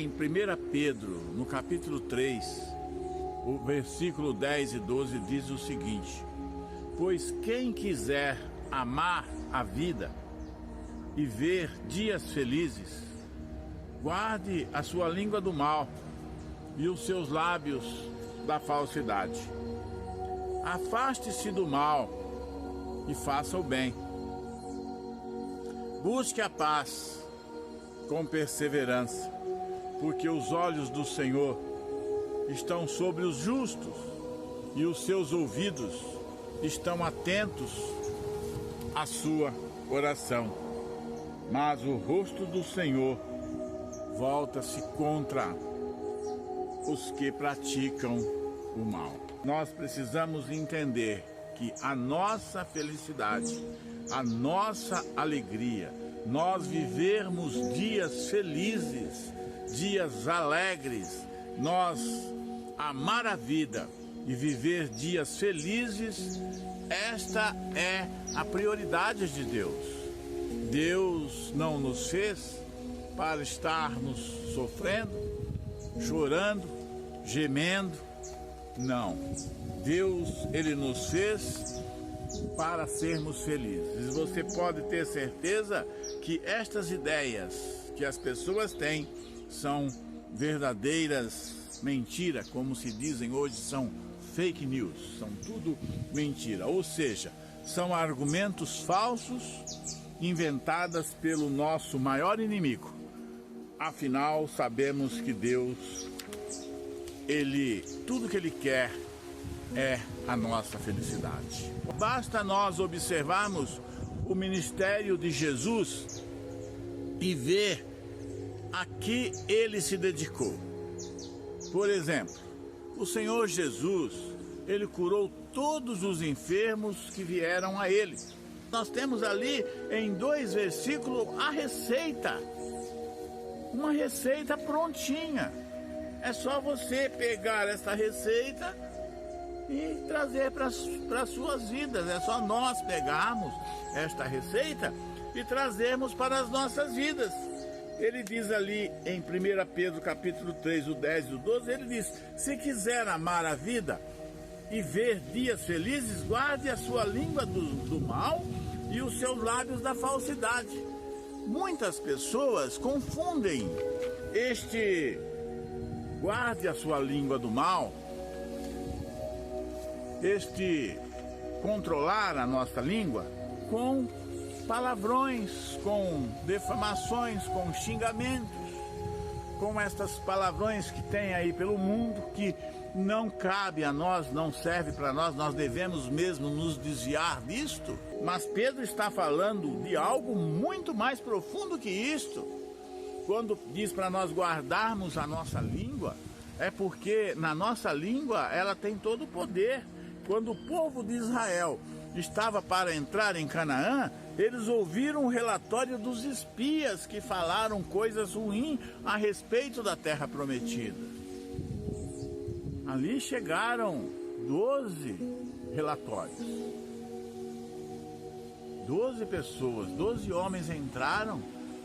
Em 1 Pedro, no capítulo 3, o versículo 10 e 12 diz o seguinte: pois quem quiser amar a vida e ver dias felizes, guarde a sua língua do mal e os seus lábios da falsidade. Afaste-se do mal e faça o bem. Busque a paz com perseverança, porque os olhos do Senhor estão sobre os justos e os seus ouvidos estão atentos à sua oração. Mas o rosto do Senhor volta-se contra os que praticam o mal. Nós precisamos entender que a nossa felicidade, a nossa alegria, nós vivermos dias felizes, dias alegres, nós amar a vida e viver dias felizes, esta é a prioridade de Deus. Deus não nos fez para estarmos sofrendo, chorando, gemendo. Não. Deus, Ele nos fez para sermos felizes. Você pode ter certeza que estas ideias que as pessoas têm são verdadeiras mentiras, como se dizem hoje, são fake news, são tudo mentira. Ou seja, são argumentos falsos inventadas pelo nosso maior inimigo. Afinal, sabemos que Deus, tudo que Ele quer é a nossa felicidade. Basta nós observarmos o ministério de Jesus e ver a que Ele se dedicou. Por exemplo, o Senhor Jesus, Ele curou todos os enfermos que vieram a Ele. Nós temos ali em 2 versículos a receita, uma receita prontinha. É só você pegar essa receita e trazer para as suas vidas. É só nós pegarmos esta receita e trazermos para as nossas vidas. Ele diz ali em 1 Pedro capítulo 3, o 10 e o 12, ele diz: se quiser amar a vida e ver dias felizes, guarde a sua língua do mal e os seus lábios da falsidade. Muitas pessoas confundem guarde a sua língua do mal, controlar a nossa língua, com palavrões, com defamações, com xingamentos, com estas palavrões que tem aí pelo mundo, que não cabe a nós, não serve para nós, nós devemos mesmo nos desviar disto. Mas Pedro está falando de algo muito mais profundo que isto. Quando diz para nós guardarmos a nossa língua, é porque na nossa língua ela tem todo o poder. Quando o povo de Israel estava para entrar em Canaã, eles ouviram o relatório dos espias que falaram coisas ruins a respeito da terra prometida. Ali chegaram 12 relatórios. 12 pessoas, 12 homens entraram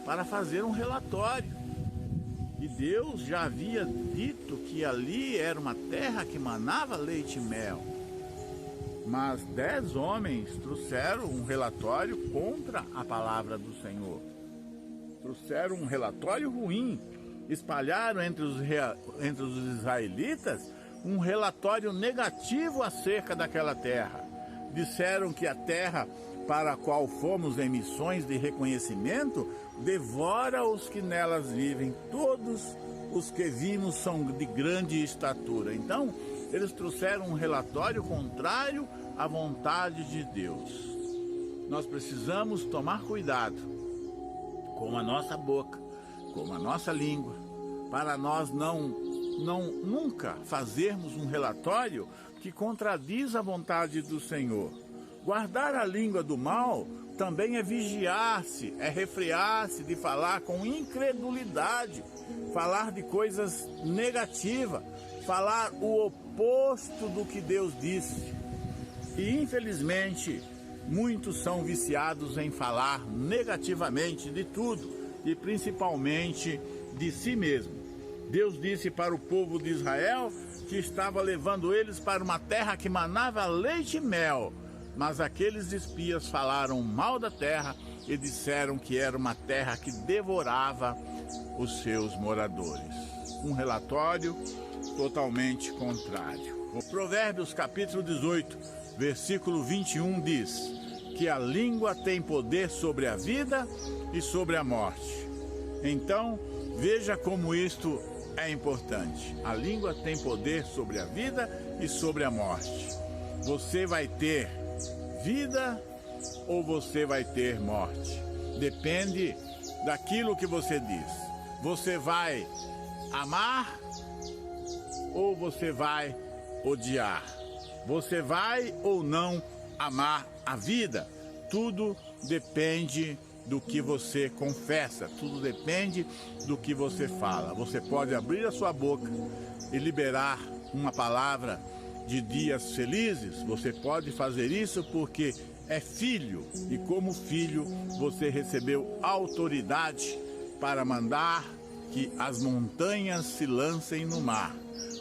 para fazer um relatório. E Deus já havia dito que ali era uma terra que manava leite e mel. Mas 10 homens trouxeram um relatório contra a palavra do Senhor. Trouxeram um relatório ruim. Espalharam entre os israelitas um relatório negativo acerca daquela terra. Disseram que a terra para a qual fomos em missões de reconhecimento devora os que nelas vivem. Todos os que vimos são de grande estatura. Então, eles trouxeram um relatório contrário à vontade de Deus. Nós precisamos tomar cuidado com a nossa boca, com a nossa língua, para nós nunca fazermos um relatório que contradiz a vontade do Senhor. Guardar a língua do mal também é vigiar-se, é refrear-se de falar com incredulidade, falar de coisas negativas, falar o oposto do que Deus disse. E infelizmente, muitos são viciados em falar negativamente de tudo, e principalmente de si mesmo. Deus disse para o povo de Israel que estava levando eles para uma terra que manava leite e mel. Mas aqueles espias falaram mal da terra e disseram que era uma terra que devorava os seus moradores. Um relatório totalmente contrário. O Provérbios capítulo 18, versículo 21 diz que a língua tem poder sobre a vida e sobre a morte. Então, veja como isto é importante. A língua tem poder sobre a vida e sobre a morte. Você vai ter vida ou você vai ter morte? Depende daquilo que você diz. Você vai amar ou você vai odiar? Você vai ou não amar a vida? Tudo depende do que você confessa, tudo depende do que você fala. Você pode abrir a sua boca e liberar uma palavra de dias felizes. Você pode fazer isso porque é filho, e como filho você recebeu autoridade para mandar que as montanhas se lancem no mar,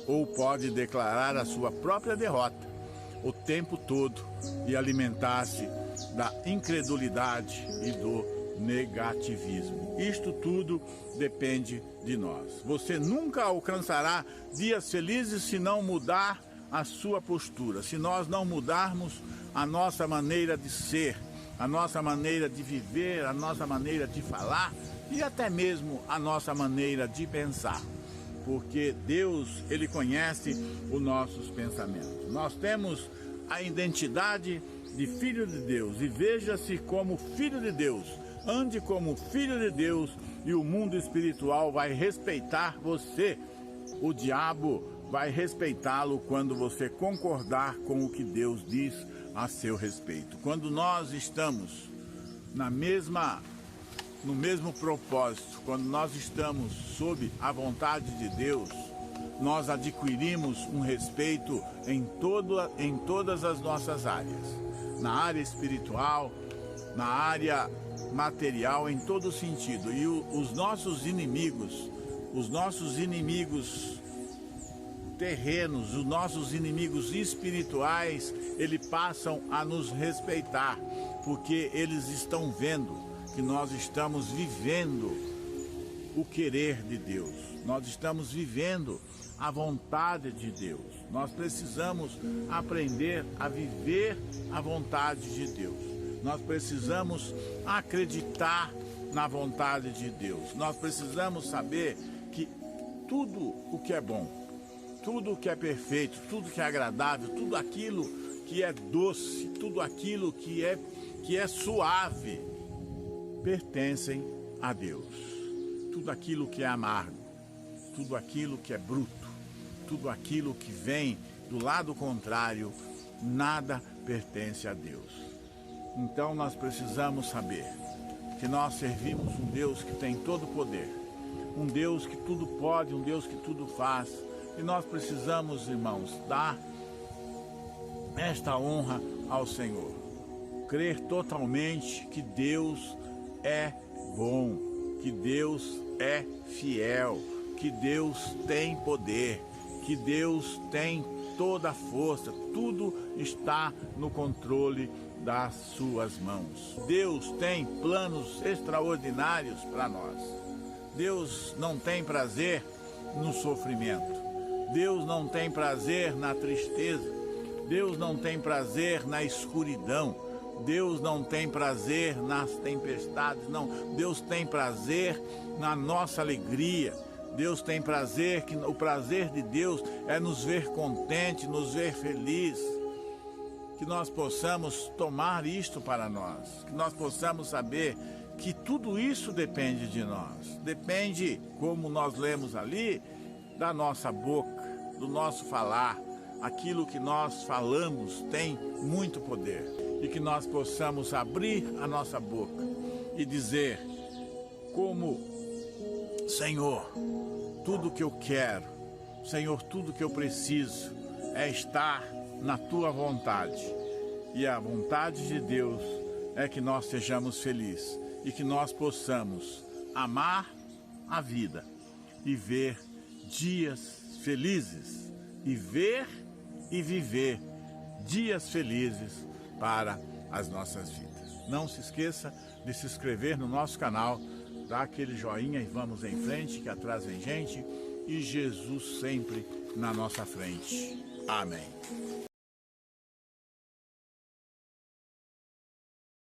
ou pode declarar a sua própria derrota o tempo todo e alimentar-se da incredulidade e do negativismo. Isto tudo depende de nós. Você nunca alcançará dias felizes se não mudar a sua postura, se nós não mudarmos a nossa maneira de ser, a nossa maneira de viver, a nossa maneira de falar e até mesmo a nossa maneira de pensar. Porque Deus, Ele conhece os nossos pensamentos. Nós temos a identidade de filho de Deus e veja-se como filho de Deus. Ande como filho de Deus e o mundo espiritual vai respeitar você. O diabo vai respeitá-lo quando você concordar com o que Deus diz a seu respeito. Quando nós estamos no mesmo propósito, quando nós estamos sob a vontade de Deus, nós adquirimos um respeito em todas as nossas áreas. Na área espiritual, na área material, em todo sentido. E os nossos inimigos terrenos, os nossos inimigos espirituais, eles passam a nos respeitar, porque eles estão vendo que nós estamos vivendo o querer de Deus, nós estamos vivendo a vontade de Deus. Nós precisamos aprender a viver a vontade de Deus. Nós precisamos acreditar na vontade de Deus. Nós precisamos saber que tudo o que é bom, tudo o que é perfeito, tudo que é agradável, tudo aquilo que é doce, tudo aquilo que é suave, pertencem a Deus. Tudo aquilo que é amargo, tudo aquilo que é bruto, tudo aquilo que vem do lado contrário, nada pertence a Deus. Então nós precisamos saber que nós servimos um Deus que tem todo o poder, um Deus que tudo pode, um Deus que tudo faz. E nós precisamos, irmãos, dar esta honra ao Senhor. Crer totalmente que Deus é bom, que Deus é fiel, que Deus tem poder, que Deus tem toda a força, tudo está no controle das suas mãos. Deus tem planos extraordinários para nós. Deus não tem prazer no sofrimento. Deus não tem prazer na tristeza. Deus não tem prazer na escuridão. Deus não tem prazer nas tempestades, não. Deus tem prazer na nossa alegria. Deus tem prazer, que o prazer de Deus é nos ver contente, nos ver feliz. Que nós possamos tomar isto para nós, que nós possamos saber que tudo isso depende de nós. Depende, como nós lemos ali, da nossa boca, do nosso falar. Aquilo que nós falamos tem muito poder. E que nós possamos abrir a nossa boca e dizer como: Senhor, tudo que eu quero, Senhor, tudo que eu preciso é estar na Tua vontade. E a vontade de Deus é que nós sejamos felizes e que nós possamos amar a vida e ver dias felizes e ver e viver dias felizes para as nossas vidas. Não se esqueça de se inscrever no nosso canal, dar aquele joinha e vamos em frente, que atrás vem gente, e Jesus sempre na nossa frente. Amém.